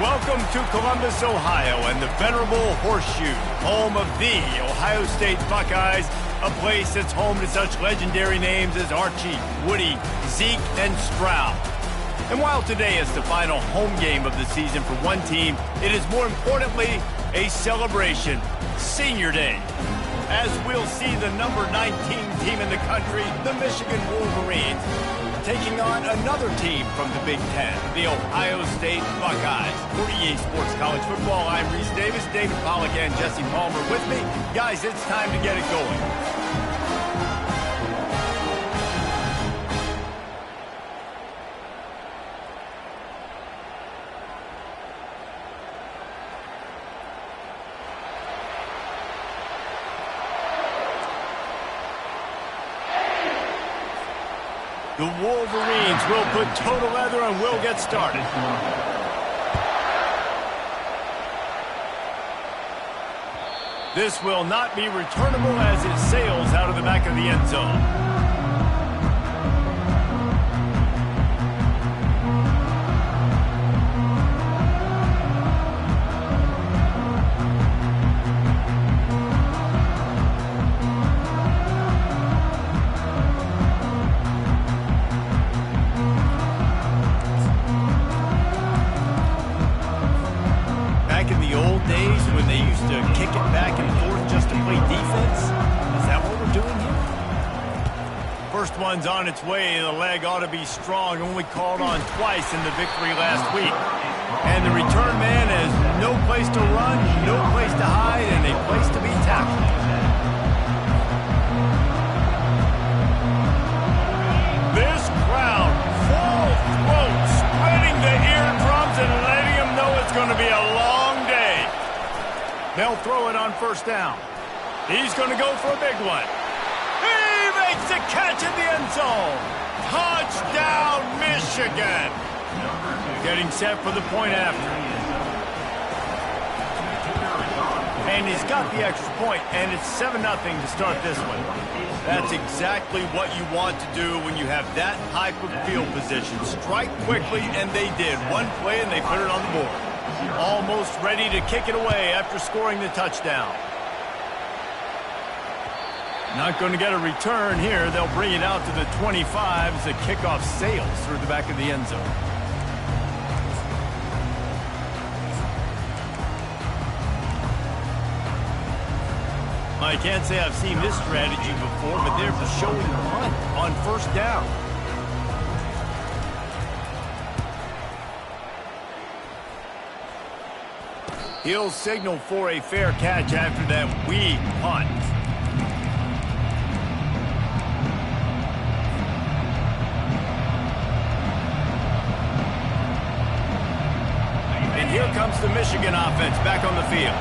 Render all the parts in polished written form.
welcome to Columbus, Ohio, and the venerable Horseshoe, home of the Ohio State Buckeyes, a place that's home to such legendary names as Archie, Woody, Zeke, and Stroud. And while today is the final home game of the season for one team, it is more importantly a celebration, Senior Day, as we'll see the number 19 team in the country, the Michigan Wolverines, taking on another team from the Big Ten, the Ohio State Buckeyes. For EA Sports College Football, I'm Reese Davis, David Pollack, and Jesse Palmer with me. Guys, it's time to get it going. The Wolverines will put total leather and will get started. This will not be returnable as it sails out of the back of the end zone. One's on its way. The leg ought to be strong. Only called on twice in the victory last week. And the return man has no place to run, no place to hide, and a place to be tackled. This crowd, full throat, spreading the eardrums and letting them know it's going to be a long day. They'll throw it on first down. He's going to go for a big one. Makes a catch in the end zone. Touchdown, Michigan. Getting set for the point after. And he's got the extra point, and it's 7-0 to start this one. That's exactly what you want to do when you have that type of field position. Strike quickly, and they did. One play, and they put it on the board. Almost ready to kick it away after scoring the touchdown. Not going to get a return here. They'll bring it out to the 25 as the kickoff sails through the back of the end zone. I can't say I've seen this strategy before, but they're showing the punt on first down. He'll signal for a fair catch after that weak punt. Here comes the Michigan offense back on the field.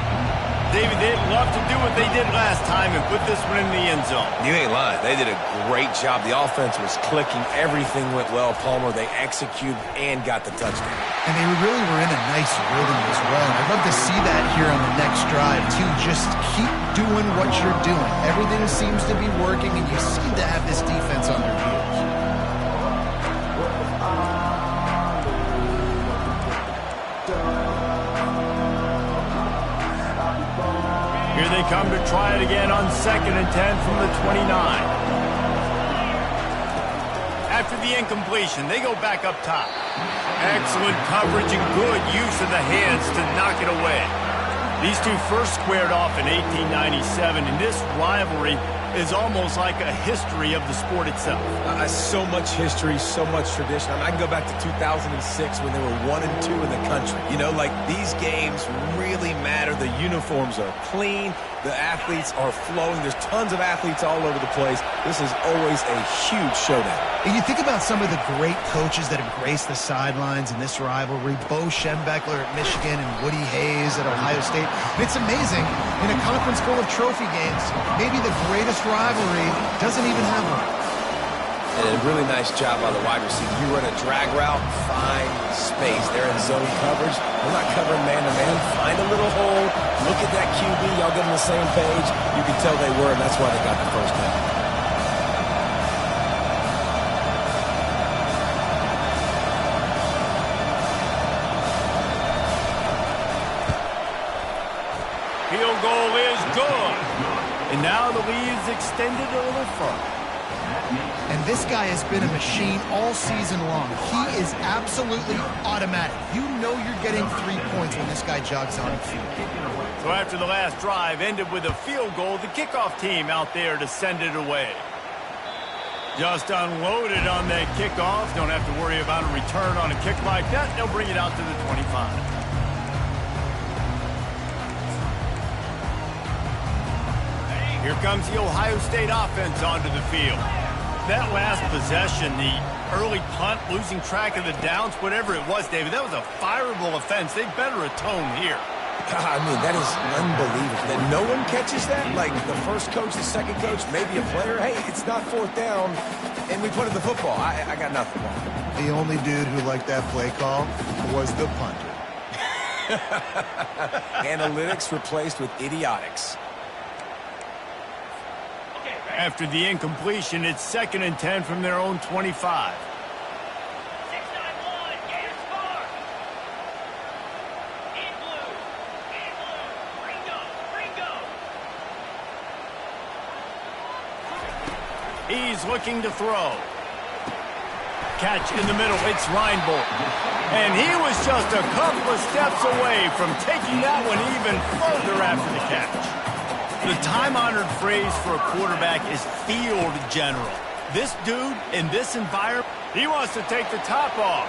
David, they'd love to do what they did last time and put this one in the end zone. You ain't lying. They did a great job. The offense was clicking. Everything went well, Palmer. They executed and got the touchdown. And they really were in a nice rhythm as well. And I'd love to see that here on the next drive, too. Just keep doing what you're doing. Everything seems to be working, and you seem to have this defense on their heels. Here they come to try it again on 2nd and 10 from the 29. After the incompletion, they go back up top. Excellent coverage and good use of the hands to knock it away. These two first squared off in 1897, and this rivalry is almost like a history of the sport itself. So much history, so much tradition. I can go back to 2006 when they were 1-2 in the country. You know, like, these games really matter. The uniforms are clean. The athletes are flowing. There's tons of athletes all over the place. This is always a huge showdown. And you think about some of the great coaches that have graced the sidelines in this rivalry. Bo Schembechler at Michigan and Woody Hayes at Ohio State. And it's amazing, in a conference full of trophy games, maybe the greatest rivalry doesn't even have one. And a really nice job by the wide receiver. You run a drag route, find space. They're in zone coverage. They're not covering man-to-man. Find a little hole. Look at that QB. Y'all get on the same page. You can tell they were, and that's why they got the first down. goal is good. And now the lead is extended a little further. And this guy has been a machine all season long. He is absolutely automatic. You know you're getting 3 points when this guy jogs on the field. So after the last drive ended with a field goal, the kickoff team out there to send it away. Just unloaded on that kickoff. Don't have to worry about a return on a kick like that. They'll bring it out to the 25. Here comes the Ohio State offense onto the field. That last possession, the early punt, losing track of the downs, whatever it was, David, that was a fireable offense. They better atone here. I mean, that is unbelievable. That no one catches that? Like the first coach, the second coach, maybe a player. Hey, it's not 4th down, and we punted the football. I got nothing wrong. The only dude who liked that play call was the punter. Analytics replaced with idiotics. After the incompletion, it's 2nd and 10 from their own 25. He's looking to throw. Catch in the middle. It's Reinbold. And he was just a couple of steps away from taking that one even further after the catch. The time-honored phrase for a quarterback is field general. This dude, in this environment, he wants to take the top off.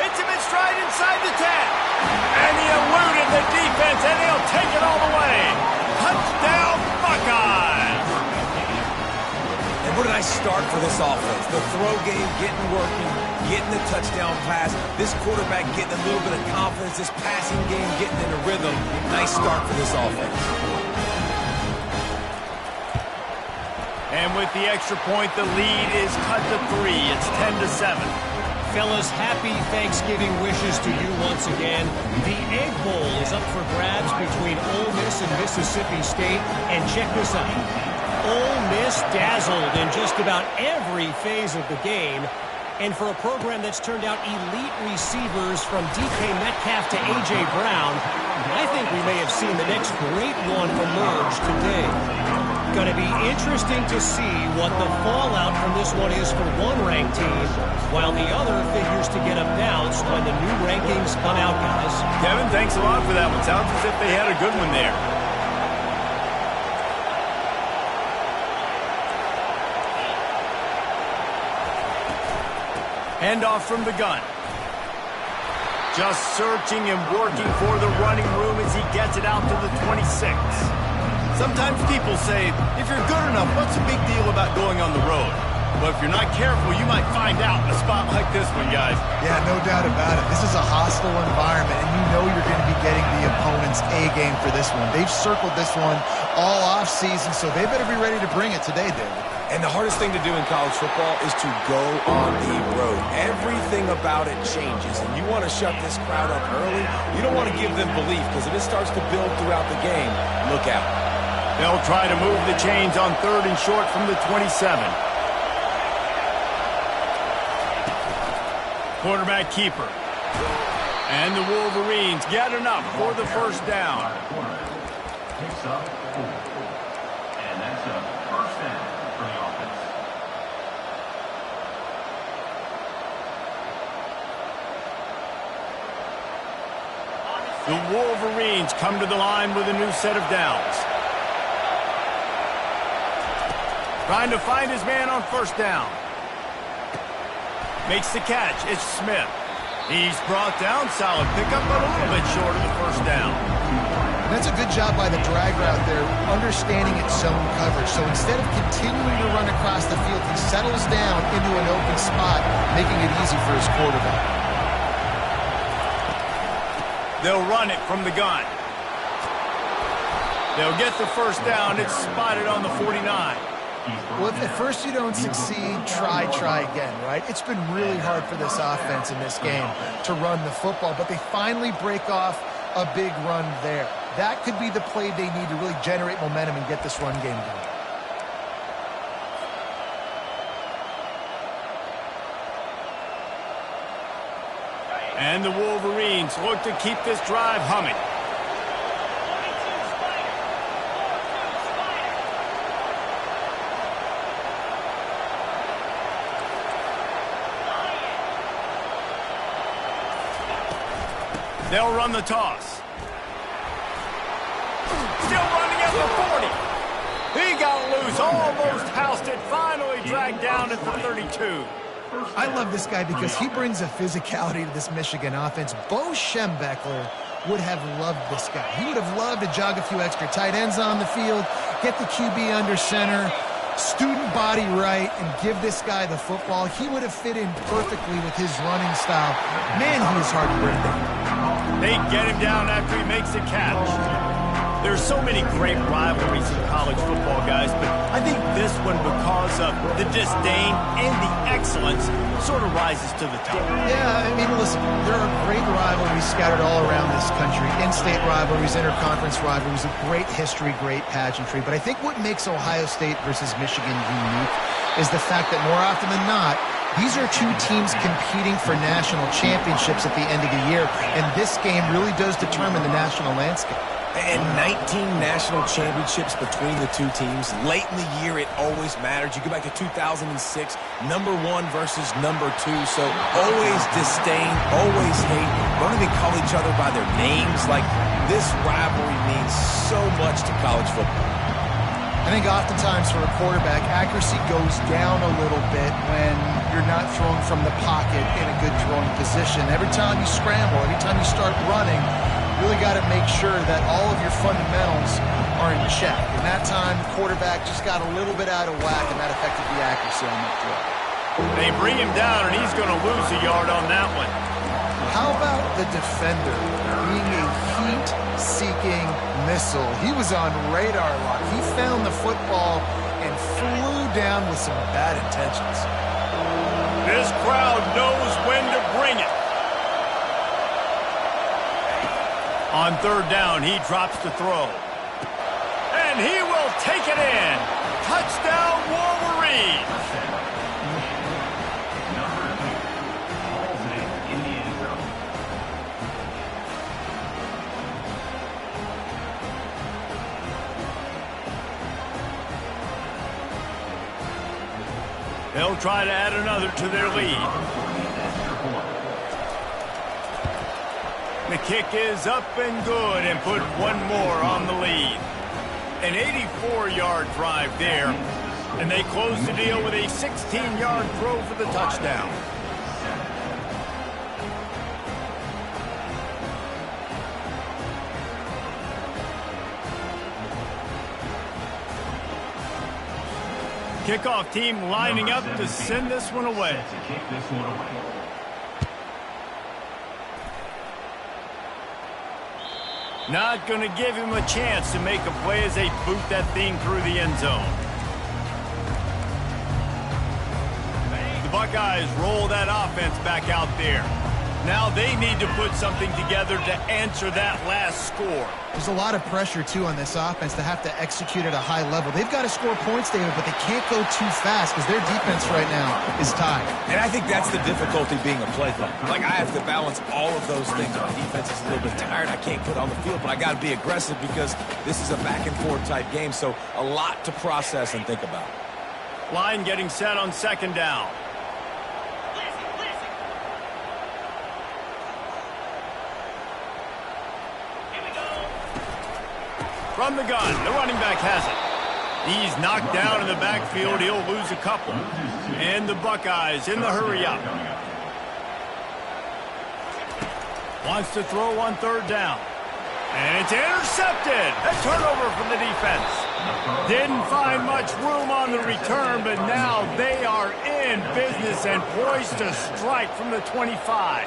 Hits him in stride inside the 10. And he eluded the defense, and he'll take it all the way. Touchdown, Buckeyes! And what a nice start for this offense. The throw game getting working, getting the touchdown pass. This quarterback getting a little bit of confidence. This passing game getting in a rhythm. Nice start for this offense. And with the extra point, the lead is cut to 3. It's 10-7. Fellas, happy Thanksgiving wishes to you once again. The Egg Bowl is up for grabs between Ole Miss and Mississippi State. And check this out. Ole Miss dazzled in just about every phase of the game. And for a program that's turned out elite receivers from DK Metcalf to A.J. Brown, I think we may have seen the next great one emerge today. Going to be interesting to see what the fallout from this one is for one ranked team, while the other figures to get a bounce when the new rankings come out, guys. Kevin, thanks a lot for that one. Sounds as if they had a good one there. Handoff from the gun. Just searching and working for the running room as he gets it out to the 26. Sometimes people say, if you're good enough, what's the big deal about going on the road? But if you're not careful, you might find out in a spot like this one, guys. Yeah, no doubt about it. This is a hostile environment, and you know you're going to be getting the opponent's A-game for this one. They've circled this one all off-season, so they better be ready to bring it today, David. And the hardest thing to do in college football is to go on the road. Everything about it changes, and you want to shut this crowd up early. You don't want to give them belief, because if it starts to build throughout the game, look out. They'll try to move the chains on 3rd and short from the 27. Quarterback keeper. And the Wolverines get enough for the first down. Picks up 4. And that's a first down for the offense. The Wolverines come to the line with a new set of downs. Trying to find his man on first down. Makes the catch. It's Smith. He's brought down. Solid pickup, but a little bit short of the first down. And that's a good job by the drag route there, understanding its zone coverage. So instead of continuing to run across the field, he settles down into an open spot, making it easy for his quarterback. They'll run it from the gun. They'll get the first down. It's spotted on the 49. Well, if at first you don't succeed, try again, right? It's been really hard for this offense in this game to run the football, but they finally break off a big run there. That could be the play they need to really generate momentum and get this run game going. And the Wolverines look to keep this drive humming. They'll run the toss. Still running at the 40. He got loose, almost housed it, finally dragged down at the 32. I love this guy because he brings a physicality to this Michigan offense. Bo Schembechler would have loved this guy. He would have loved to jog a few extra tight ends on the field, get the QB under center, student body right, and give this guy the football. He would have fit in perfectly with his running style. Man, he is hard to bring down. They get him down after he makes a catch. There's so many great rivalries in college football, guys, but I think this one, because of the disdain and the excellence, sort of rises to the top. Yeah, I mean, listen, there are great rivalries scattered all around this country. In-state rivalries, interconference rivalries, with great history, great pageantry. But I think what makes Ohio State versus Michigan unique is the fact that more often than not, these are two teams competing for national championships at the end of the year, and this game really does determine the national landscape. And 19 national championships between the two teams. Late in the year, it always mattered. You go back to 2006, number 1 versus number 2. So always disdain, always hate. Don't even call each other by their names. Like, this rivalry means so much to college football. I think oftentimes for a quarterback, accuracy goes down a little bit when you're not throwing from the pocket in a good throwing position. Every time you scramble, every time you start running, you really got to make sure that all of your fundamentals are in check. And that time, the quarterback just got a little bit out of whack, and that affected the accuracy on that throw. They bring him down, and he's going to lose a yard on that one. How about the defender being a heat-seeking missile? He was on radar lock. He found the football and flew down with some bad intentions. This crowd knows when to bring it. On third down, he drops the throw. And he will take it in. Touchdown, Wolverine. They'll try to add another to their lead. The kick is up and good, and put one more on the lead. An 84-yard drive there, and they close the deal with a 16-yard throw for the touchdown. Kickoff team lining up to send this one away. Not going to give him a chance to make a play as they boot that thing through the end zone. The Buckeyes roll that offense back out there. Now they need to put something together to answer that last score. There's a lot of pressure, too, on this offense to have to execute at a high level. They've got to score points, David, but they can't go too fast because their defense right now is tied. And I think that's the difficulty being a play caller. Like, I have to balance all of those things. My defense is a little bit tired. I can't put on the field, but I got to be aggressive because this is a back-and-forth type game, so a lot to process and think about. Line getting set on second down. From the gun, the running back has it. He's knocked down in the backfield. He'll lose a couple. And the Buckeyes in the hurry up. Wants to throw on third down. And it's intercepted. A turnover from the defense. Didn't find much room on the return, but now they are in business and poised to strike from the 25.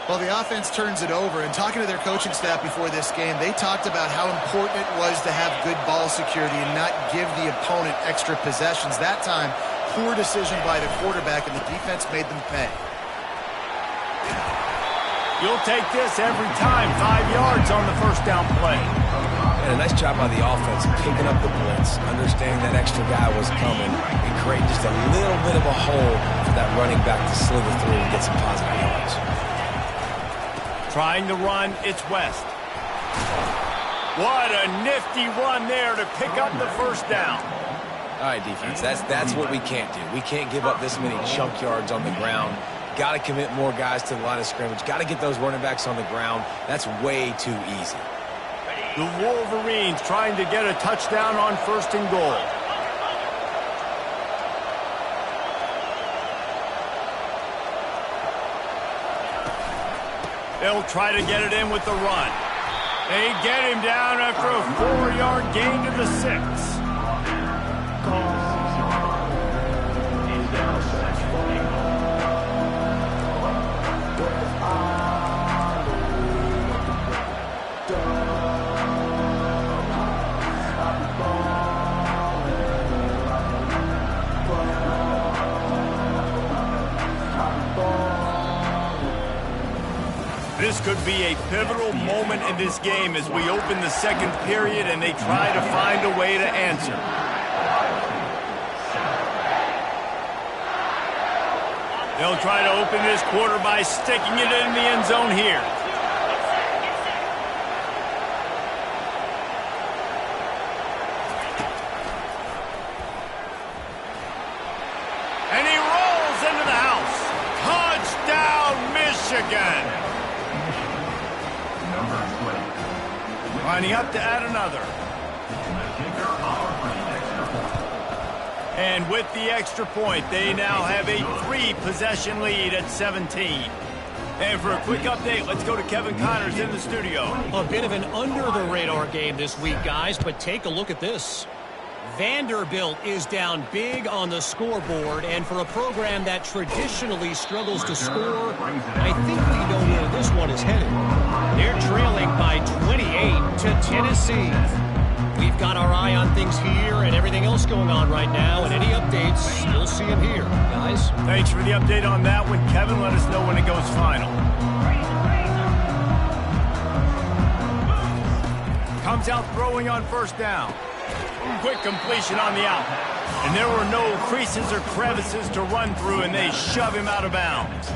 Well, the offense turns it over, and talking to their coaching staff before this game, they talked about how important it was to have good ball security and not give the opponent extra possessions. That time, poor decision by the quarterback, and the defense made them pay. You'll take this every time. 5 yards on the first down play. And a nice job by the offense picking up the blitz, understanding that extra guy was coming, and creating just a little bit of a hole for that running back to slither through and get some positive yards. Trying to run, it's West. What a nifty run there to pick up the first down. All right, defense, that's what we can't do. We can't give up this many chunk yards on the ground. got to commit more guys to the line of scrimmage. Got to get those running backs on the ground. That's way too easy. The Wolverines trying to get a touchdown on 1st and goal. They'll try to get it in with the run. They get him down after a 4-yard gain to the 6. This could be a pivotal moment in this game as we open the 2nd period and they try to find a way to answer. They'll try to open this quarter by sticking it in the end zone here. And he rolls into the house. Touchdown, Michigan! Lining up to add another. And with the extra point, they now have a 3-possession lead at 17. And for a quick update, let's go to Kevin Connors in the studio. A bit of an under-the-radar game this week, guys, but take a look at this. Vanderbilt is down big on the scoreboard, and for a program that traditionally struggles to score, I think we know where this one is headed. They're trailing by 28 to Tennessee. We've got our eye on things here and everything else going on right now, and any updates, you'll see them here, guys. Thanks for the update on that one, Kevin. Let us know when it goes final. Comes out throwing on 1st down. Quick completion on the out. And there were no creases or crevices to run through, and they shove him out of bounds.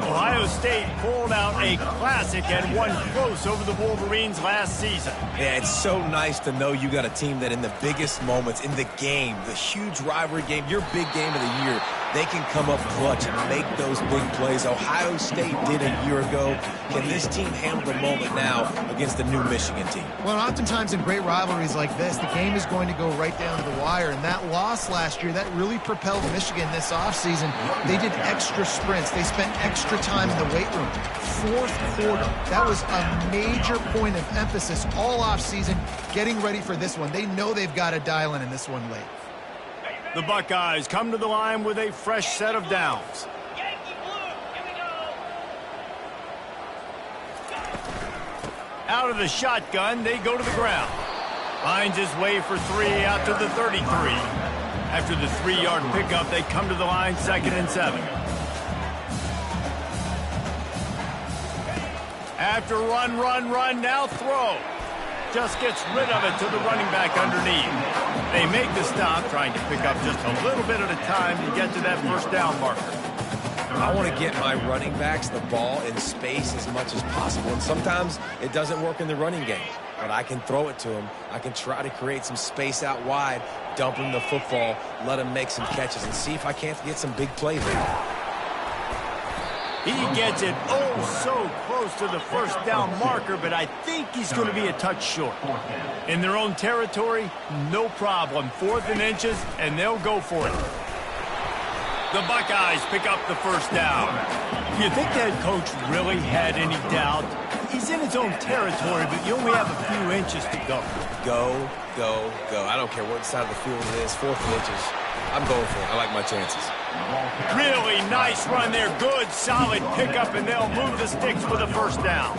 Ohio State pulled out a classic and won close over the Wolverines last season. Yeah, it's so nice to know you got a team that in the biggest moments in the game, the huge rivalry game, your big game of the year, they can come up clutch and make those big plays. Ohio State did a year ago. Can this team handle the moment now against the new Michigan team? Well, oftentimes in great rivalries like this, the game is going to go right down to the wire. And that loss last year, that really propelled Michigan this offseason. They did extra sprints. They spent extra time in the weight room. 4th quarter. That was a major point of emphasis all offseason, getting ready for this one. They know they've got to dial in this one late. The Buckeyes come to the line with a fresh set of downs. Out of the shotgun, they go to the ground. Finds his way for 3 out to the 33. After the 3-yard pickup, they come to the line 2nd and 7. After run, now throw. Just gets rid of it to the running back underneath. They make the stop, trying to pick up just a little bit at a time to get to that 1st down marker. I want to get my running backs the ball in space as much as possible. And sometimes it doesn't work in the running game. But I can throw it to them. I can try to create some space out wide, dump him the football, let him make some catches, and see if I can't get some big plays there. He gets it so close to the 1st down marker, but I think he's going to be a touch short. In their own territory, no problem. 4th and inches, and they'll go for it. The Buckeyes pick up the 1st down. Do you think the head coach really had any doubt? He's in his own territory, but you only have a few inches to go. Go, go, go. I don't care what side of the field it is, 4th and inches. I'm going for it. I like my chances. Really nice run there. Good, solid pickup, and they'll move the sticks for the 1st down.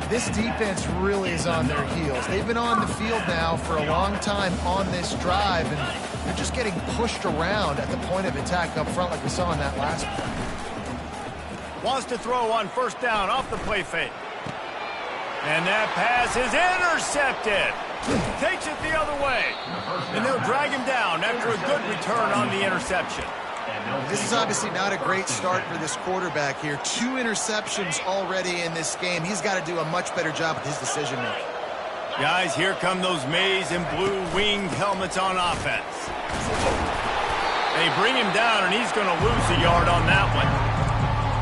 This defense really is on their heels. They've been on the field now for a long time on this drive, and they're just getting pushed around at the point of attack up front like we saw in that last play. Wants to throw on 1st down off the play fake. And that pass is intercepted. Takes it the other way. And they'll drag him down after a good return on the interception. This is obviously not a great start for this quarterback here. 2 interceptions already in this game. He's got to do a much better job with his decision-making. Guys, here come those maize and blue winged helmets on offense. They bring him down, and he's going to lose a yard on that one.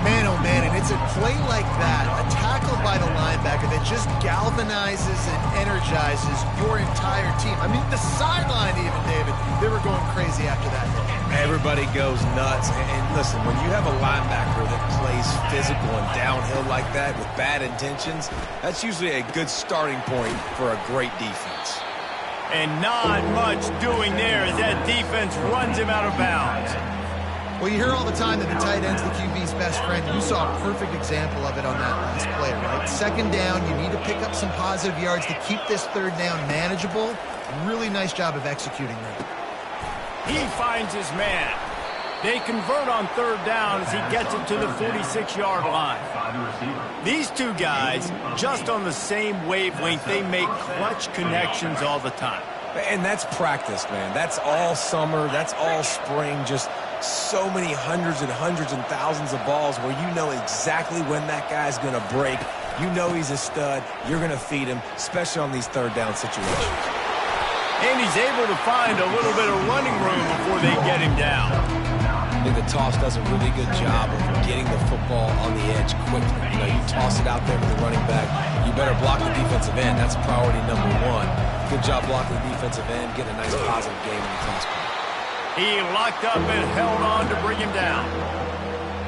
Man, oh man, and it's a play like that, a tackle by the linebacker that just galvanizes and energizes your entire team. I mean, the sideline even, David, they were going crazy after that hit. Everybody goes nuts. And listen, when you have a linebacker that plays physical and downhill like that with bad intentions, that's usually a good starting point for a great defense. And not much doing there as that defense runs him out of bounds. Well, you hear all the time that the tight end's the QB's best friend. You saw a perfect example of it on that last play, right? Second down, you need to pick up some positive yards to keep this third down manageable. Really nice job of executing that. He finds his man. They convert on third down as he gets it to the 46-yard line. These two guys, just on the same wavelength, they make clutch connections all the time. And that's practice, man. That's all summer. That's all spring. Just so many hundreds and thousands of balls where you know exactly when that guy's going to break. You know he's a stud. You're going to feed him, especially on these third down situations. And he's able to find a little bit of running room before they get him down. I think the toss does a really good job of getting the football on the edge quickly. You know, you toss it out there to the running back. You better block the defensive end. That's priority number one. Good job blocking the defensive end. Get a nice positive game in the toss play. He locked up and held on to bring him down.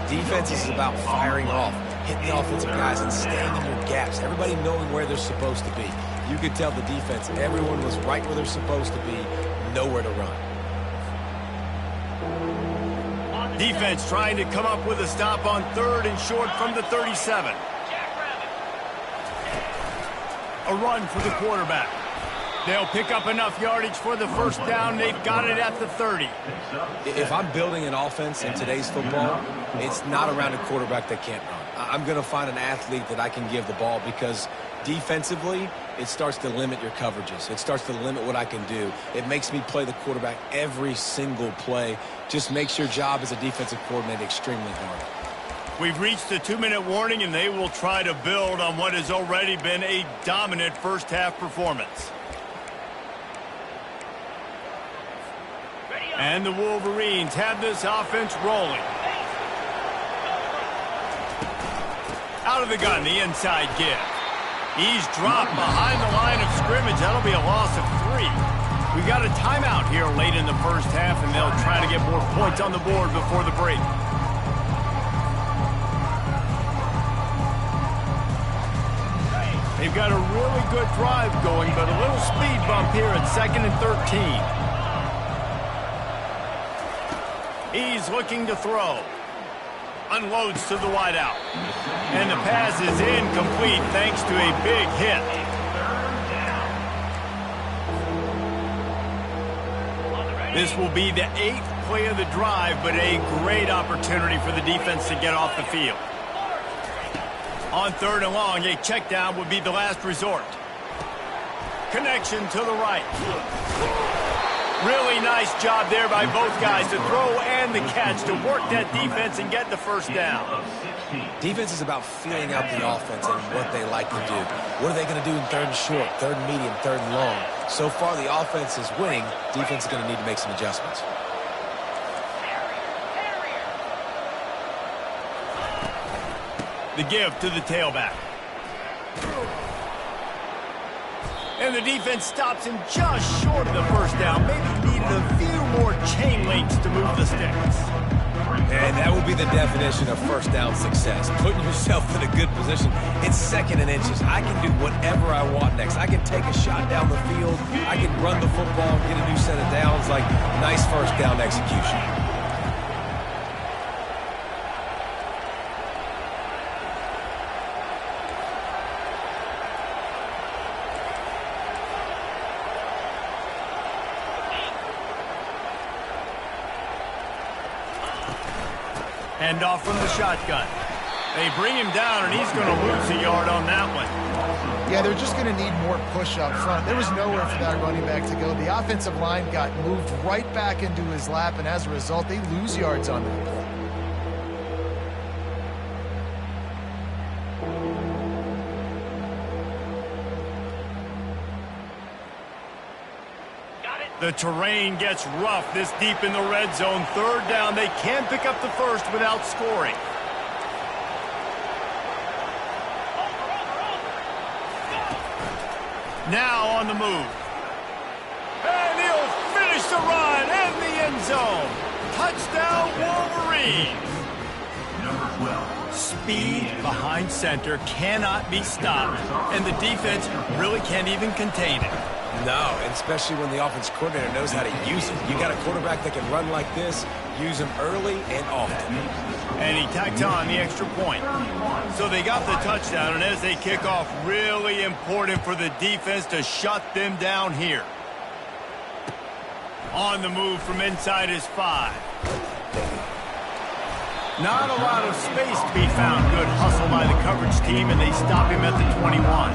Defense is about firing off, hitting the offensive guys, and staying in your gaps. Everybody knowing where they're supposed to be. You could tell the defense, everyone was right where they're supposed to be, nowhere to run. Defense trying to come up with a stop on third and short from the 37. A run for the quarterback. They'll pick up enough yardage for the first down. They've got it at the 30. If I'm building an offense in today's football, it's not around a quarterback that can't run. I'm going to find an athlete that I can give the ball because defensively, it starts to limit your coverages. It starts to limit what I can do. It makes me play the quarterback every single play. Just makes your job as a defensive coordinator extremely hard. We've reached the 2-minute warning, and they will try to build on what has already been a dominant first-half performance. And the Wolverines have this offense rolling. Out of the gun, the inside give. He's dropped behind the line of scrimmage. That'll be a loss of 3. We've got a timeout here late in the first half, and they'll try to get more points on the board before the break. They've got a really good drive going, but a little speed bump here at 2nd and 13. He's looking to throw. Unloads to the wideout. And the pass is incomplete thanks to a big hit. This will be the 8th play of the drive, but a great opportunity for the defense to get off the field. On 3rd and long, a check down would be the last resort. Connection to the right. Really nice job there by both guys to throw and the catch to work that defense and get the first down. Defense is about feeling out the offense and what they like to do. What are they going to do in 3rd and short, 3rd and medium, 3rd and long? So far, the offense is winning. Defense is going to need to make some adjustments. The give to the tailback. And the defense stops him just short of the first down. Maybe needed a few more chain links to move the sticks. And that would be the definition of first down success. Putting yourself in a good position. It's 2nd and inches. I can do whatever I want next. I can take a shot down the field. I can run the football, get a new set of downs. Like, nice first down execution. Hand off from the shotgun. They bring him down, and he's going to lose a yard on that one. Yeah, they're just going to need more push up front. There was nowhere for that running back to go. The offensive line got moved right back into his lap, and as a result, they lose yards on that play. The terrain gets rough this deep in the red zone. 3rd down. They can pick up the first without scoring. Now on the move. And he'll finish the run in the end zone. Touchdown, Wolverines. Number 12. Speed behind center cannot be stopped, and the defense really can't even contain it. No, and especially when the offense coordinator knows how to use it. You got a quarterback that can run like this, use him early and often. And he tacked on the extra point. So they got the touchdown, and as they kick off, really important for the defense to shut them down here. On the move from inside his 5. Not a lot of space to be found. Good hustle by the coverage team, and they stop him at the 21.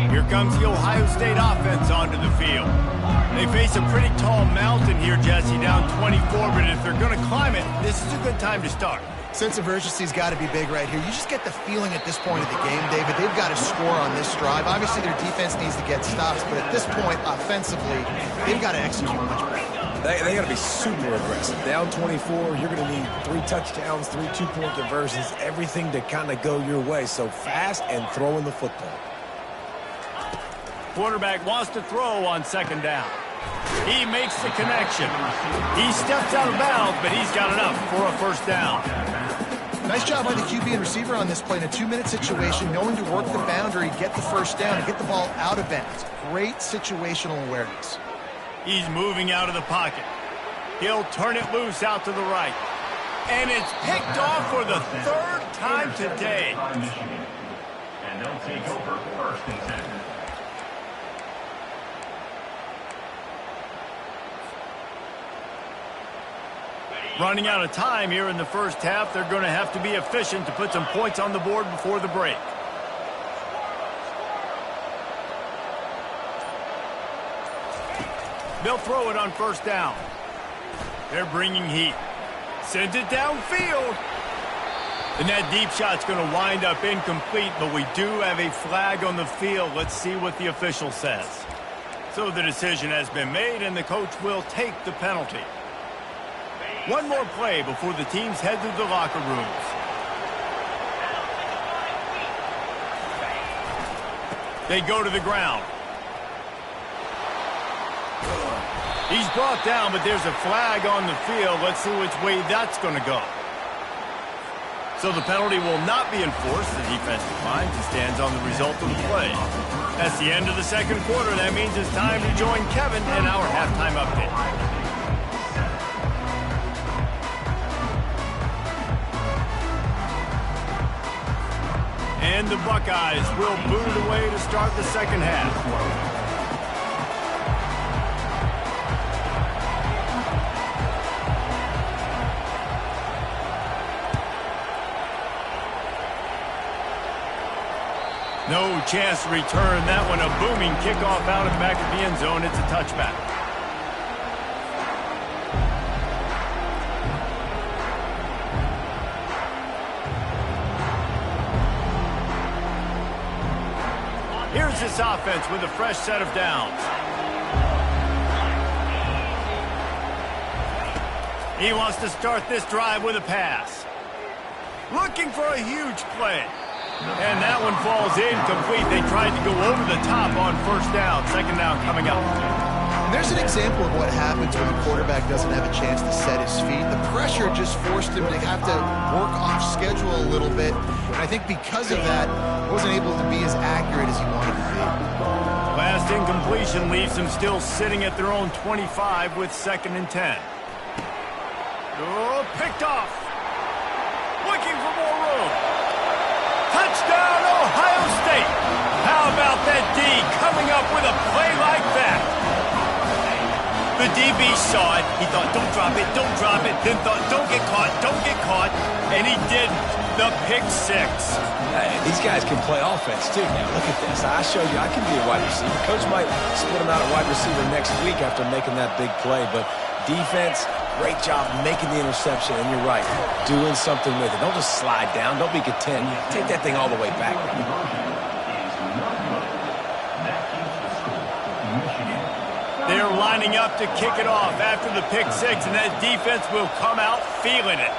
Here comes the Ohio State offense onto the field. They face a pretty tall mountain here, Jesse, down 24, but if they're going to climb it, this is a good time to start. Sense of urgency's got to be big right here. You just get the feeling at this point of the game, David, they've got to score on this drive. Obviously, their defense needs to get stops, but at this point, offensively, they've got to execute much better. They got to be super aggressive. Down 24, you're going to need 3 touchdowns, 3 two-point conversions, everything to kind of go your way. So fast and throwing the football. Quarterback wants to throw on second down. He makes the connection. He steps out of bounds, but he's got enough for a first down. Nice job by the QB and receiver on this play in a 2-minute situation, knowing to work the boundary, get the first down, and get the ball out of bounds. Great situational awareness. He's moving out of the pocket. He'll turn it loose out to the right. And it's picked off for the 3rd time today. And they'll take over first and 10. Running out of time here in the first half. They're going to have to be efficient to put some points on the board before the break. They'll throw it on first down. They're bringing heat. Sends it downfield. And that deep shot's going to wind up incomplete, but we do have a flag on the field. Let's see what the official says. So the decision has been made, and the coach will take the penalty. One more play before the teams head to the locker rooms. They go to the ground. He's brought down, but there's a flag on the field. Let's see which way that's going to go. So the penalty will not be enforced. The defense declines and stands on the result of the play. That's the end of the second quarter. That means it's time to join Kevin in our halftime update. And the Buckeyes will boot it away to start the second half. No chance to return that one. A booming kickoff out of the back of the end zone. It's a touchback. Here's this offense with a fresh set of downs. He wants to start this drive with a pass. Looking for a huge play. And that one falls incomplete. They tried to go over the top on first down. Second down coming up. And there's an example of what happens when the quarterback doesn't have a chance to set his feet. The pressure just forced him to have to work off schedule a little bit. And I think because of that, he wasn't able to be as accurate as he wanted to be. Last incompletion leaves them still sitting at their own 25 with 2nd and 10. Oh, picked off. Looking for more room. Touchdown, Ohio State. How about that D coming up with a play like that? The DB saw it. He thought, don't drop it, don't drop it. Then thought, don't get caught, don't get caught. And he did the pick 6. Hey, these guys can play offense, too. Now, look at this. I showed you I can be a wide receiver. Coach might split him out at wide receiver next week after making that big play. But defense, great job making the interception. And you're right, doing something with it. Don't just slide down. Don't be content. Take that thing all the way back. They're lining up to kick it off after the pick 6, and that defense will come out feeling it.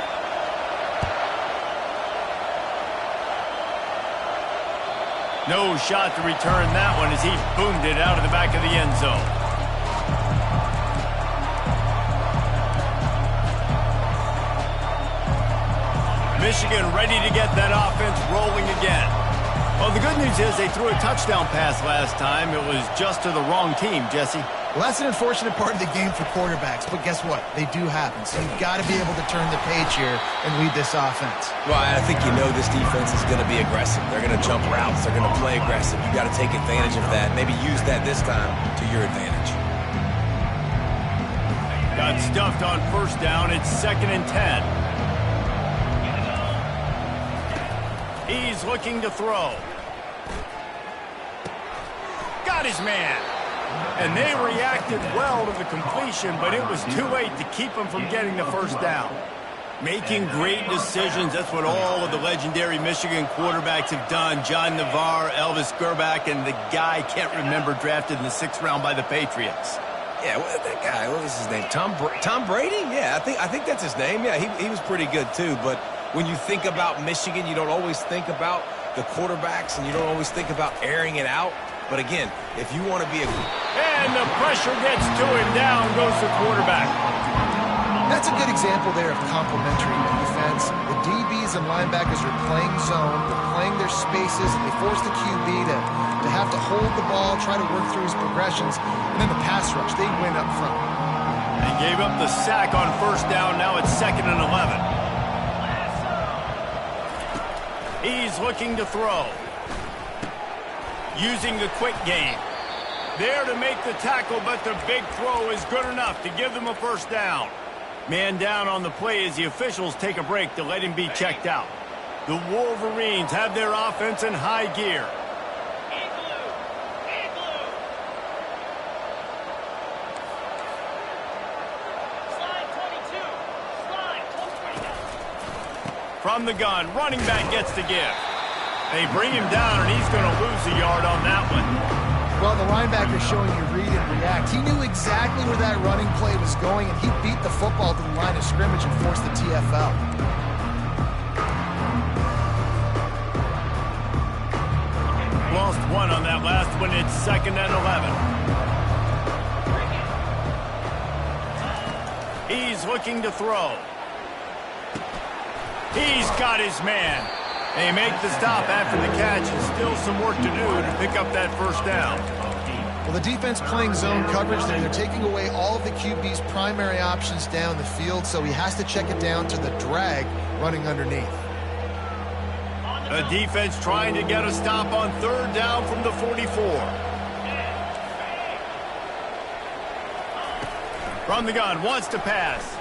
No shot to return that one as he boomed it out of the back of the end zone. Michigan ready to get that offense rolling again. Well, the good news is they threw a touchdown pass last time. It was just to the wrong team, Jesse. Well, that's an unfortunate part of the game for quarterbacks, but guess what? They do happen. So you've got to be able to turn the page here and lead this offense. Well, I think you know this defense is going to be aggressive. They're going to jump routes. They're going to play aggressive. You got to take advantage of that. Maybe use that this time to your advantage. Got stuffed on first down. It's 2nd and 10. He's looking to throw. Got his man. And they reacted well to the completion, but it was too late to keep him from getting the first down. Making great decisions, that's what all of the legendary Michigan quarterbacks have done. John Navarre, Elvis Gerbach, and the guy I can't remember drafted in the 6th round by the Patriots. Yeah, that guy, what was his name? Tom Brady? Yeah, I think that's his name. Yeah, he was pretty good too, but when you think about Michigan, you don't always think about the quarterbacks, and you don't always think about airing it out. But again, if you want to be a... And the pressure gets to him. Down goes the quarterback. That's a good example there of complementary defense. The DBs and linebackers are playing zone. They're playing their spaces. They force the QB to have to hold the ball, try to work through his progressions. And then the pass rush, they win up front. They gave up the sack on first down. Now it's 2nd and 11. He's looking to throw. Using the quick game. There to make the tackle, but the big throw is good enough to give them a first down. Man down on the play as the officials take a break to let him be checked out. The Wolverines have their offense in high gear. From the gun, running back gets the give. They bring him down, and he's going to lose a yard on that one. Well, the linebacker's showing you read and react. He knew exactly where that running play was going, and he beat the football to the line of scrimmage and forced the TFL. Lost one on that last one. It's 2nd and 11. He's looking to throw. He's got his man. They make the stop after the catch, and still some work to do to pick up that first down. Well, the defense playing zone coverage there. They're taking away all of the QB's primary options down the field, so he has to check it down to the drag running underneath. The defense trying to get a stop on 3rd down from the 44. From the gun, wants to pass.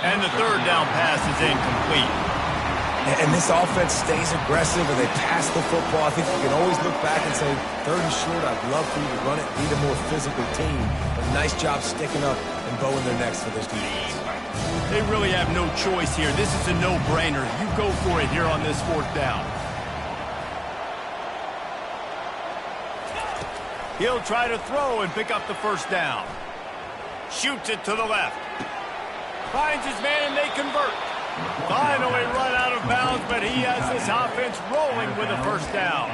And the 3rd down pass is incomplete. And this offense stays aggressive, and they pass the football. I think you can always look back and say, 3rd and short, I'd love for you to run it, be the more physical team. But nice job sticking up and bowing their necks for this defense. They really have no choice here. This is a no-brainer. You go for it here on this 4th down. He'll try to throw and pick up the first down. Shoots it to the left. Finds his man, and they convert. Finally run out of bounds, but he has this offense rolling with a first down.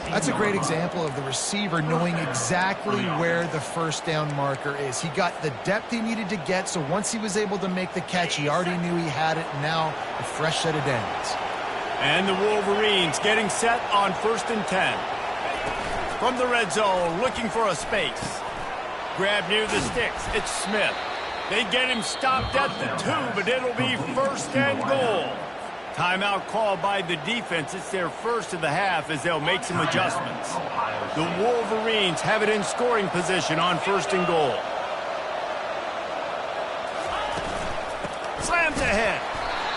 That's a great example of the receiver knowing exactly where the first down marker is. He got the depth he needed to get, so once he was able to make the catch, he already knew he had it, and now a fresh set of downs. And the Wolverines getting set on 1st and 10. From the red zone, looking for a space. Grab near the sticks. It's Smith. They get him stopped at the 2, but it'll be 1st and goal. Timeout called by the defense. It's their first of the half as they'll make some adjustments. The Wolverines have it in scoring position on 1st and goal. Slams ahead.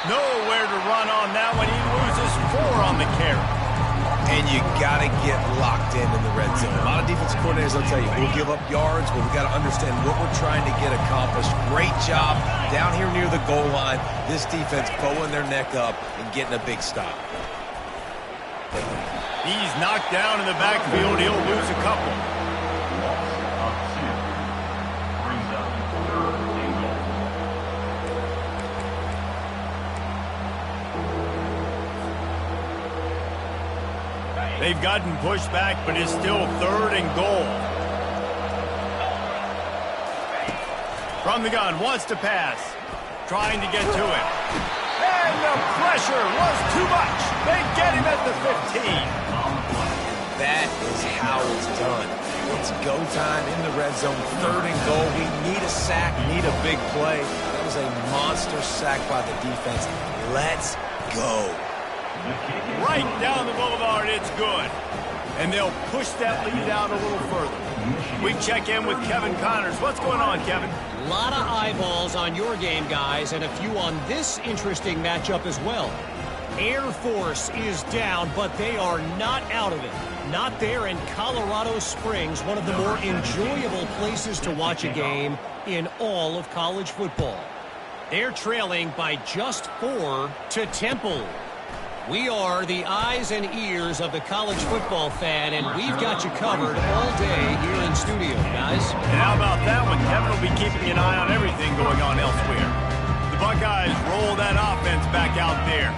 Nowhere to run on that one. He loses 4 on the carry. And you got to get locked in the red zone. A lot of defensive coordinators will tell you, we'll give up yards, but we've got to understand what we're trying to get accomplished. Great job down here near the goal line. This defense bowing their neck up and getting a big stop. He's knocked down in the backfield. He'll lose a couple. Brings up 3rd and goal. They've gotten pushed back, but it's still 3rd and goal. From the gun, wants to pass. Trying to get to it. And the pressure was too much. They get him at the 15. That is how it's done. It's go time in the red zone, 3rd and goal. We need a sack, need a big play. That was a monster sack by the defense. Let's go. Right down the boulevard, it's good. And they'll push that lead out a little further. We check in with Kevin Connors. What's going on, Kevin? A lot of eyeballs on your game, guys, and a few on this interesting matchup as well. Air Force is down, but they are not out of it. Not there in Colorado Springs, one of the more enjoyable places to watch a game in all of college football. They're trailing by just 4 to Temple. We are the eyes and ears of the college football fan, and we've got you covered all day here in studio, guys. And how about that one? Kevin will be keeping an eye on everything going on elsewhere. The Buckeyes roll that offense back out there.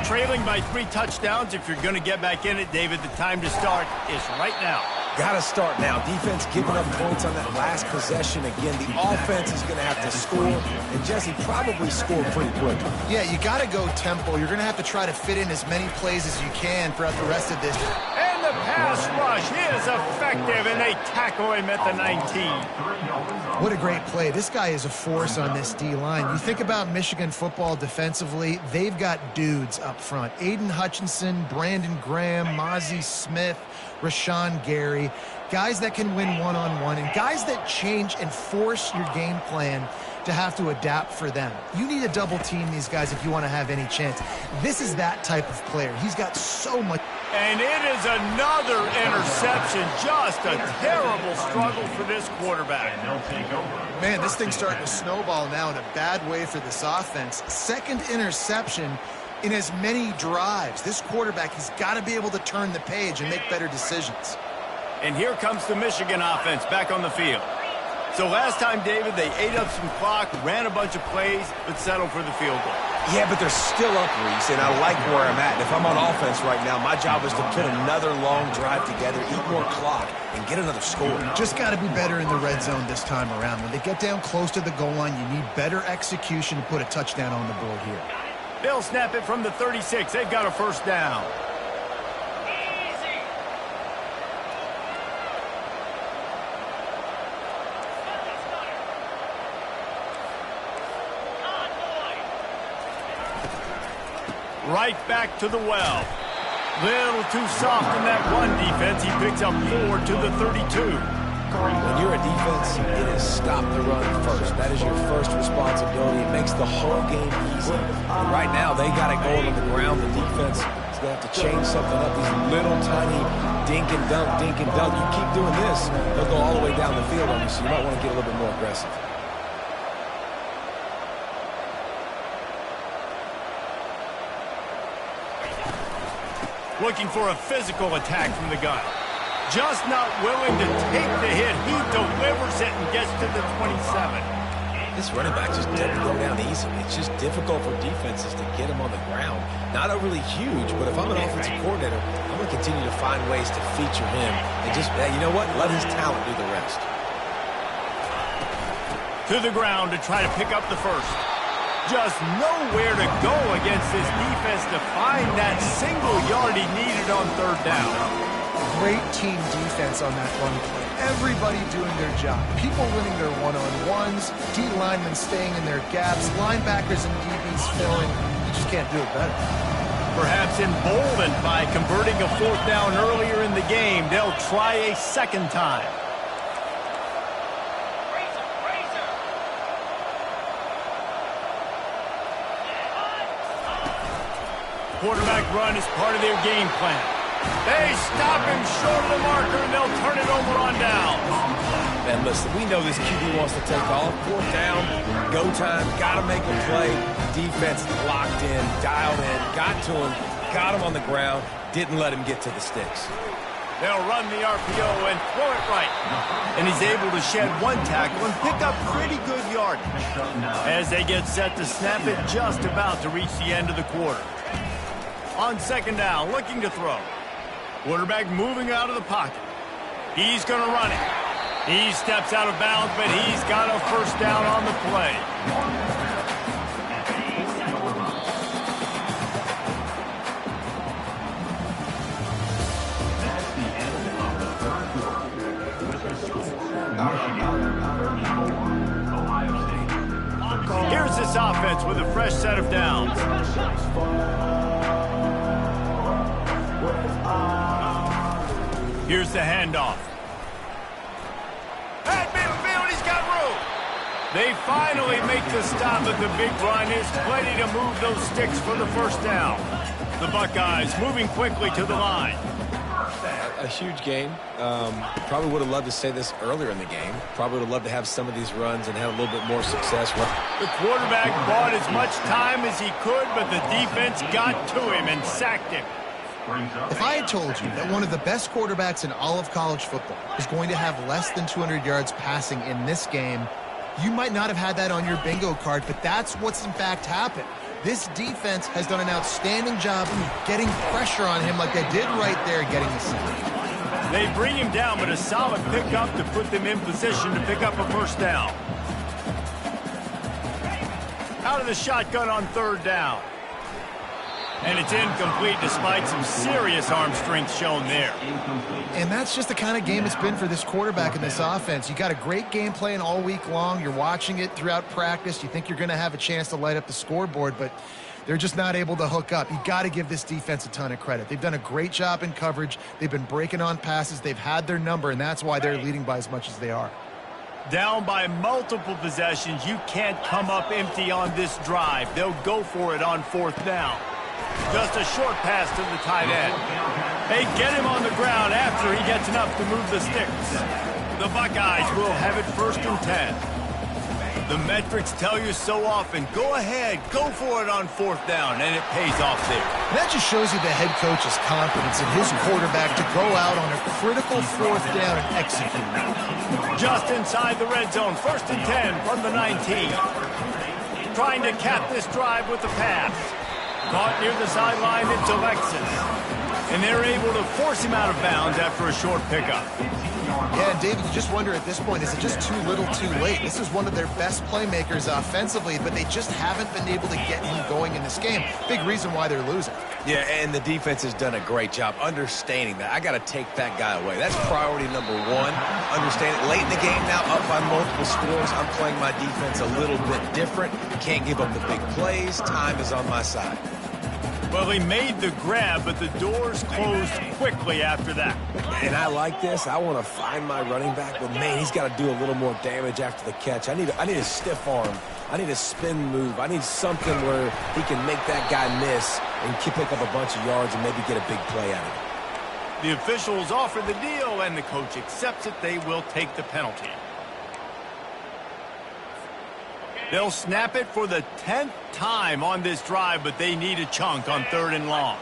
Trailing by 3 touchdowns. If you're going to get back in it, David, the time to start is right now. Got to start now. Defense giving up points on that last possession. Again, the offense is going to have to score. And Jesse probably scored pretty quick. Yeah, you got to go tempo. You're going to have to try to fit in as many plays as you can throughout the rest of this. And the pass rush is effective, and they tackle him at the 19. What a great play. This guy is a force on this D-line. You think about Michigan football defensively, they've got dudes up front. Aiden Hutchinson, Brandon Graham, Mozzie Smith, Rashawn Gary, guys that can win one-on-one, and guys that change and force your game plan to have to adapt for them. You need to double team these guys if you want to have any chance. This is that type of player. He's got so much. And it is another interception. Just a terrible struggle for this quarterback. Man, this thing's starting to snowball now in a bad way for this offense. 2nd interception in as many drives. This quarterback has got to be able to turn the page and make better decisions. And here comes the Michigan offense back on the field. So last time, David, they ate up some clock, ran a bunch of plays, but settled for the field goal. Yeah, but they're still up, Reese, and I like where I'm at. And if I'm on offense right now, my job is to put another long drive together, eat more clock, and get another score. Just got to be better in the red zone this time around. When they get down close to the goal line, you need better execution to put a touchdown on the board here. They'll snap it from the 36. They've got a 1st down. Right back to the well. Little too soft in that run defense. He picks up 4 to the 32. When you're a defense, it is stop the run first. That is your first responsibility. It makes the whole game easy. And right now, they got it going on the ground. The defense is going to have to change something up. These little tiny dink and dunk, dink and dunk. You keep doing this, they'll go all the way down the field on you, so you might want to get a little bit more aggressive. Looking for a physical attack from the gun. Just not willing to take the hit. He delivers it and gets to the 27. This running back just doesn't go down easy. It's just difficult for defenses to get him on the ground. Not overly huge, but if I'm an offensive coordinator, I'm going to continue to find ways to feature him and just, you know what, let his talent do the rest. To the ground to try to pick up the 1st. Just nowhere to go against this defense to find that single yard he needed on 3rd down. Great team defense on that run play. Everybody doing their job. People winning their one-on-ones, D linemen staying in their gaps, linebackers and DBs filling. You just can't do it better. Perhaps emboldened by converting a 4th down earlier in the game, they'll try a 2nd time. Quarterback run is part of their game plan. They stop him short of the marker, and they'll turn it over on down. Man, listen, we know this QB wants to take off. 4th down, go time, got to make a play. Defense locked in, dialed in, got to him, got him on the ground, didn't let him get to the sticks. They'll run the RPO and throw it right. And he's able to shed 1 tackle and pick up pretty good yardage. As they get set to snap it, just about to reach the end of the quarter. On 2nd down, looking to throw. Quarterback moving out of the pocket. He's going to run it. He steps out of bounds, but he's got a first down on the play. Here's this offense with a fresh set of downs. Here's the handoff. At midfield, he's got room. They finally make the stop at the big run. Is plenty to move those sticks for the first down. The Buckeyes moving quickly to the line. A huge game. Probably would have loved to say this earlier in the game. Probably would have loved to have some of these runs and have a little bit more success. The quarterback bought as much time as he could, but the defense got to him and sacked him. If I had told you that one of the best quarterbacks in all of college football is going to have less than 200 yards passing in this game, you might not have had that on your bingo card, but that's what's in fact happened. This defense has done an outstanding job getting pressure on him like they did right there, getting the sack. They bring him down, but a solid pickup to put them in position to pick up a first down. Out of the shotgun on third down. And it's incomplete despite some serious arm strength shown there. And that's just the kind of game it's been for this quarterback in this offense. You got a great game plan all week long. You're watching it throughout practice. You think you're going to have a chance to light up the scoreboard, but they're just not able to hook up. You got to give this defense a ton of credit. They've done a great job in coverage. They've been breaking on passes. They've had their number, and that's why they're leading by as much as they are. Down by multiple possessions, you can't come up empty on this drive. They'll go for it on fourth down. Just a short pass to the tight end. They get him on the ground after he gets enough to move the sticks. The Buckeyes will have it 1st and 10. The metrics tell you so often, go ahead, go for it on fourth down, and it pays off there. That just shows you the head coach's confidence in his quarterback to go out on a critical fourth down and execute. Just inside the red zone, 1st and 10 from the 19. Trying to cap this drive with the pass. Caught near the sideline, it's Alexis. And they're able to force him out of bounds after a short pickup. Yeah, and David, you just wonder at this point, is it just too little too late? This is one of their best playmakers offensively, but they just haven't been able to get him going in this game. Big reason why they're losing. Yeah, and the defense has done a great job understanding that. I got to take that guy away. That's priority number one. Understand it. Late in the game now, up by multiple scores. I'm playing my defense a little bit different. Can't give up the big plays. Time is on my side. Well, he made the grab, but the doors closed quickly after that. And I like this. I want to find my running back, but man, he's got to do a little more damage after the catch. I need a stiff arm. I need a spin move. I need something where he can make that guy miss and pick up a bunch of yards and maybe get a big play out of it. The officials offer the deal, and the coach accepts it. They will take the penalty. They'll snap it for the 10th time on this drive, but they need a chunk on 3rd and long.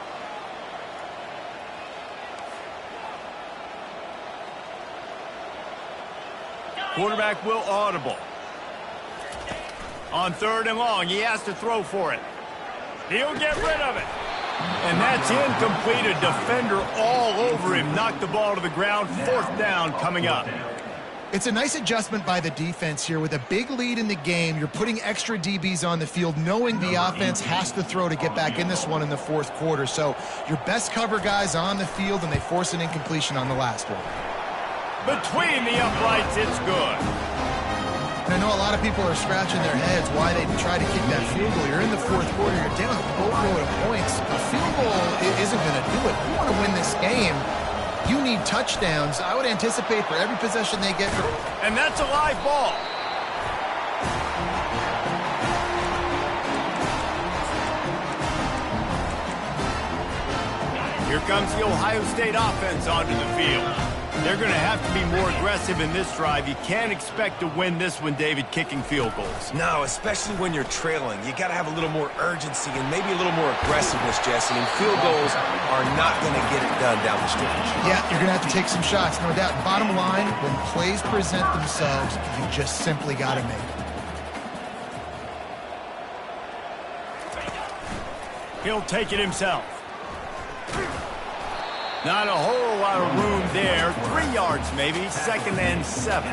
Quarterback will audible. On 3rd and long, he has to throw for it. He'll get rid of it. And that's incomplete. A defender all over him. Knocked the ball to the ground. 4th down coming up. It's a nice adjustment by the defense here. With a big lead in the game, you're putting extra DBs on the field, knowing the offense has to throw to get back in this one in the 4th quarter. So your best cover guys on the field, and they force an incompletion on the last one. Between the uprights, it's good. And I know a lot of people are scratching their heads why they try to kick that field goal. You're in the 4th quarter. You're down a boatload of points. A field goal isn't going to do it. You want to win this game. You need touchdowns. I would anticipate for every possession they get. And that's a live ball. Here comes the Ohio State offense onto the field. They're going to have to be more aggressive in this drive. You can't expect to win this one, David, kicking field goals. No, especially when you're trailing. You got to have a little more urgency and maybe a little more aggressiveness, Jesse. And field goals are not going to get it done down the stretch. Yeah, you're going to have to take some shots, no doubt. Bottom line, when plays present themselves, you just simply got to make them. He'll take it himself. Not a whole lot of room there. 3 yards maybe, 2nd and 7.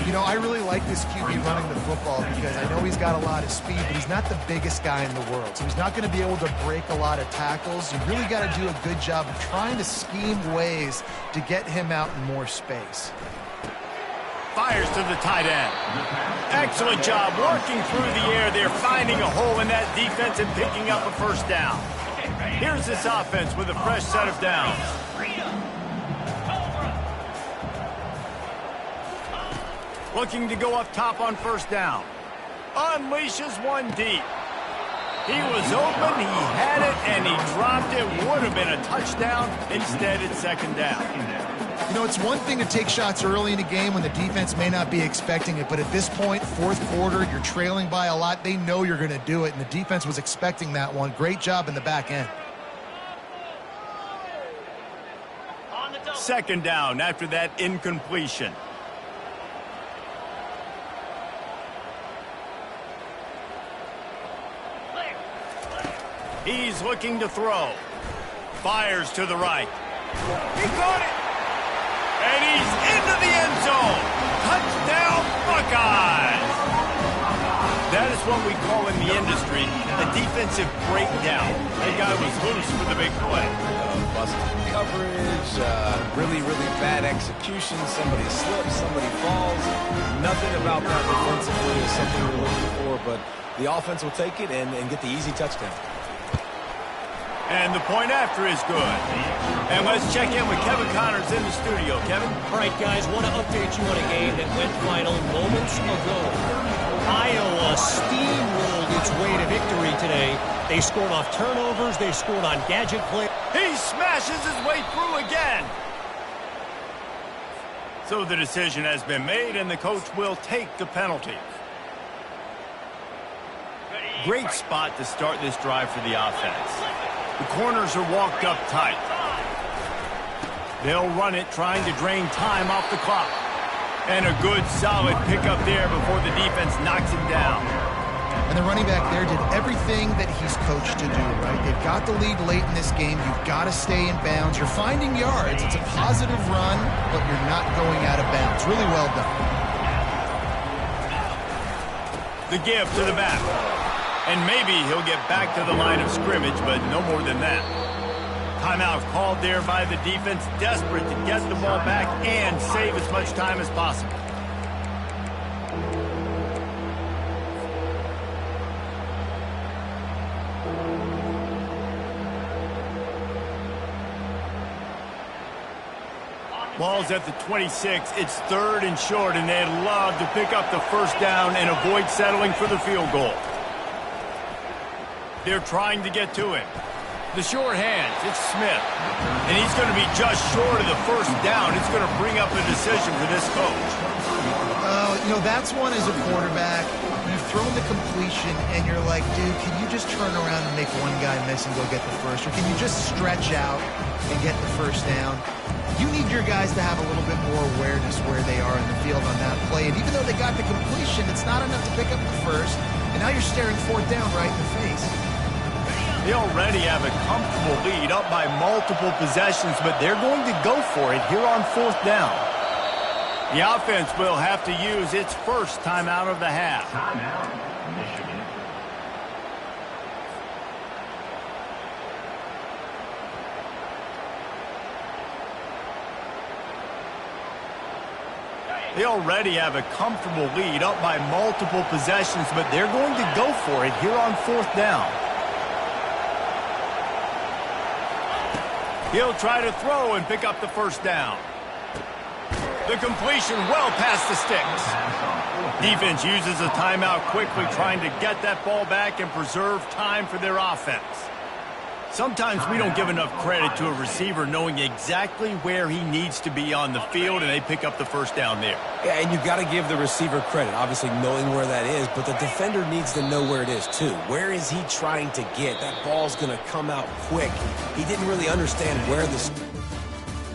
You know, I really like this QB running the football because I know he's got a lot of speed, but he's not the biggest guy in the world. So he's not going to be able to break a lot of tackles. You really got to do a good job of trying to scheme ways to get him out in more space. Fires to the tight end. Excellent job working through the air there, finding a hole in that defense and picking up a first down. Here's this offense with a fresh set of downs. Looking to go up top on first down. Unleashes one deep. He was open, he had it, and he dropped it. Would have been a touchdown. Instead, it's 2nd down. You know, it's one thing to take shots early in a game when the defense may not be expecting it, but at this point, 4th quarter, you're trailing by a lot. They know you're going to do it, and the defense was expecting that one. Great job in the back end. 2nd down after that incompletion. He's looking to throw. Fires to the right. He caught it. And he's into the end zone. Touchdown, Buckeyes. That is what we call in the industry a defensive breakdown. That guy was loose for the big play. Busted coverage, really bad execution. Somebody slips, somebody falls. Nothing about that defensively is something we're looking for, but the offense will take it and get the easy touchdown. And the point after is good. And let's check in with Kevin Connors in the studio. Kevin? All right, guys, want to update you on a game that went final moments ago. Iowa steamrolled its way to victory today. They scored off turnovers. They scored on gadget play. He smashes his way through again. So the decision has been made, and the coach will take the penalty. Great spot to start this drive for the offense. The corners are walked up tight. They'll run it, trying to drain time off the clock. And a good, solid pickup there before the defense knocks him down. And the running back there did everything that he's coached to do, right? They've got the lead late in this game. You've got to stay in bounds. You're finding yards. It's a positive run, but you're not going out of bounds. Really well done. The give to the back. And maybe he'll get back to the line of scrimmage, but no more than that. Timeout called there by the defense, desperate to get the ball back and save as much time as possible. Ball's at the 26. It's 3rd and short, and they'd love to pick up the first down and avoid settling for the field goal. They're trying to get to him. The short hands, it's Smith. And he's going to be just short of the first down. It's going to bring up a decision for this coach. You know, that's one as a quarterback. You've thrown the completion, and you're like, dude, can you just turn around and make one guy miss and go get the first? Or can you just stretch out and get the first down? You need your guys to have a little bit more awareness where they are in the field on that play. And even though they got the completion, it's not enough to pick up the first. And now you're staring 4th down right in the face. They already have a comfortable lead up by multiple possessions, but they're going to go for it here on 4th down. The offense will have to use its first timeout of the half. Timeout, Michigan. They already have a comfortable lead up by multiple possessions, but they're going to go for it here on 4th down. He'll try to throw and pick up the first down. The completion well past the sticks. Defense uses a timeout quickly, trying to get that ball back and preserve time for their offense. Sometimes we don't give enough credit to a receiver knowing exactly where he needs to be on the field, and they pick up the first down there. Yeah, and you've got to give the receiver credit, obviously knowing where that is, but the defender needs to know where it is too. Where is he trying to get? That ball's going to come out quick. He didn't really understand where this...